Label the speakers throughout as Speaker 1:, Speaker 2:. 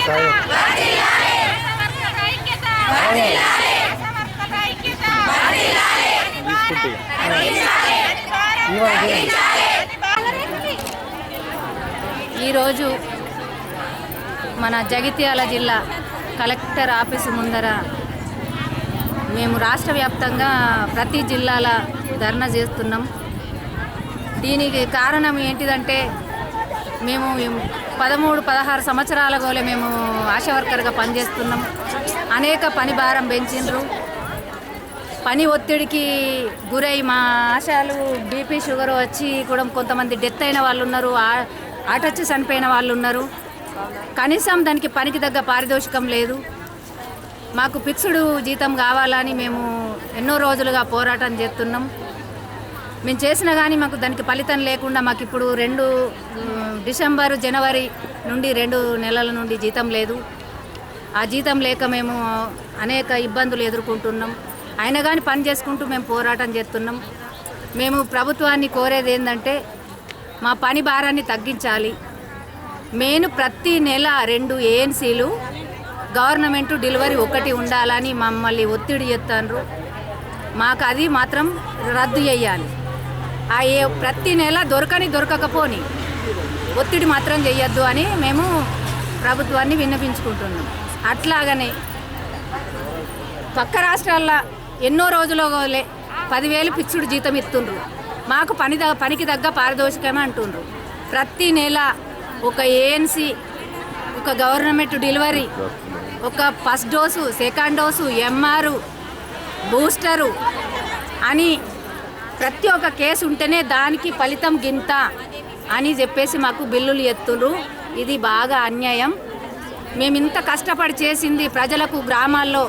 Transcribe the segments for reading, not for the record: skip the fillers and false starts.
Speaker 1: సాయం
Speaker 2: ఈరోజు మన జగిత్యాల జిల్లా కలెక్టర్ ఆఫీసు ముందర మేము రాష్ట్ర వ్యాప్తంగా ప్రతి జిల్లాల ధర్నా చేస్తున్నాం. దీనికి కారణం ఏంటిదంటే మేము 13-16 సంవత్సరాల గోలే మేము ఆశా వర్కర్గా పనిచేస్తున్నాం. అనేక పని భారం పెంచిండ్రు. పని ఒత్తిడికి గురై మా ఆశాలు బీపీ షుగర్ వచ్చి కూడా కొంతమంది డెత్ అయిన వాళ్ళు ఉన్నారు, ఆటొచ్చి చనిపోయిన వాళ్ళు ఉన్నారు. కనీసం దానికి పనికి తగ్గ పారితోషికం లేదు. మాకు ఫిక్స్డ్ జీతం కావాలని మేము ఎన్నో రోజులుగా పోరాటం చేస్తున్నాం. మేము చేసినా కానీ మాకు దానికి ఫలితం లేకుండా మాకు ఇప్పుడు డిసెంబర్ జనవరి నుండి 2 నెలల నుండి జీతం లేదు. ఆ జీతం లేక మేము అనేక ఇబ్బందులు ఎదుర్కొంటున్నాం. అయినా కానీ పని చేసుకుంటూ మేము పోరాటం చేస్తున్నాం. మేము ప్రభుత్వాన్ని కోరేది ఏంటంటే మా పని భారాన్ని తగ్గించాలి. మెయిన్ ప్రతి నెల 2 ఏఎన్సీలు గవర్నమెంట్ డెలివరీ 1 ఉండాలని మమ్మల్ని ఒత్తిడి చేస్తారు. మాకు అది మాత్రం రద్దు చేయాలి. ప్రతి నెల దొరకకపోని ఒత్తిడి మాత్రం చేయొద్దు అని మేము ప్రభుత్వాన్ని విన్నపించుకుంటున్నాం. అట్లాగనే పక్క రాష్ట్రాల్లో ఎన్నో రోజులు 10,000 ఫిక్స్డ్ జీతం ఇస్తుండ్రు. మాకు పనికి తగ్గ పారితోషికమే అంటుండ్రు. ప్రతి నెల 1 ANC, 1 government delivery, 1 first dose, second dose, MR, booster అని ప్రతి ఒక్క కేసు ఉంటేనే దానికి ఫలితం గింత అని చెప్పేసి మాకు బిల్లులు ఎత్తులు. ఇది బాగా అన్యాయం. మేము ఇంత కష్టపడి చేసింది ప్రజలకు గ్రామాల్లో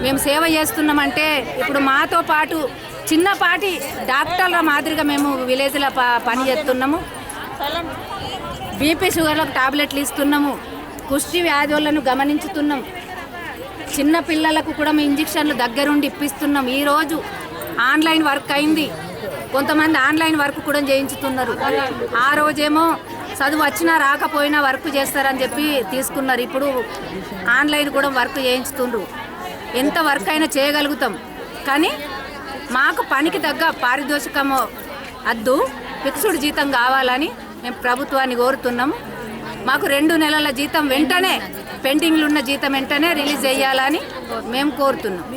Speaker 2: మేము సేవ చేస్తున్నామంటే ఇప్పుడు మాతో పాటు చిన్నపాటి డాక్టర్ల మాదిరిగా మేము విలేజ్లో పని చేస్తున్నాము. బీపీ షుగర్లకు టాబ్లెట్లు ఇస్తున్నాము. కుష్టి వ్యాధులను గమనించుతున్నాం. చిన్న పిల్లలకు కూడా మేము ఇంజక్షన్లు దగ్గరుండి ఇప్పిస్తున్నాం. ఈరోజు ఆన్లైన్ వర్క్ అయింది. కొంతమంది ఆన్లైన్ వర్క్ కూడా చేయించుతున్నారు. ఆ రోజేమో చదువు వచ్చినా రాకపోయినా వర్క్ చేస్తారని చెప్పి తీసుకున్నారు. ఇప్పుడు ఆన్లైన్ కూడా వర్క్ చేయించుతుండ్రు. ఎంత వర్క్ అయినా చేయగలుగుతాం, కానీ మాకు పనికి తగ్గ పారితోషికము వద్దు, ఫిక్స్డ్ జీతం కావాలని మేము ప్రభుత్వాన్ని కోరుతున్నాము. మాకు 2 నెలల జీతం వెంటనే, పెండింగ్లు ఉన్న జీతం వెంటనే రిలీజ్ చేయాలని మేము కోరుతున్నాం.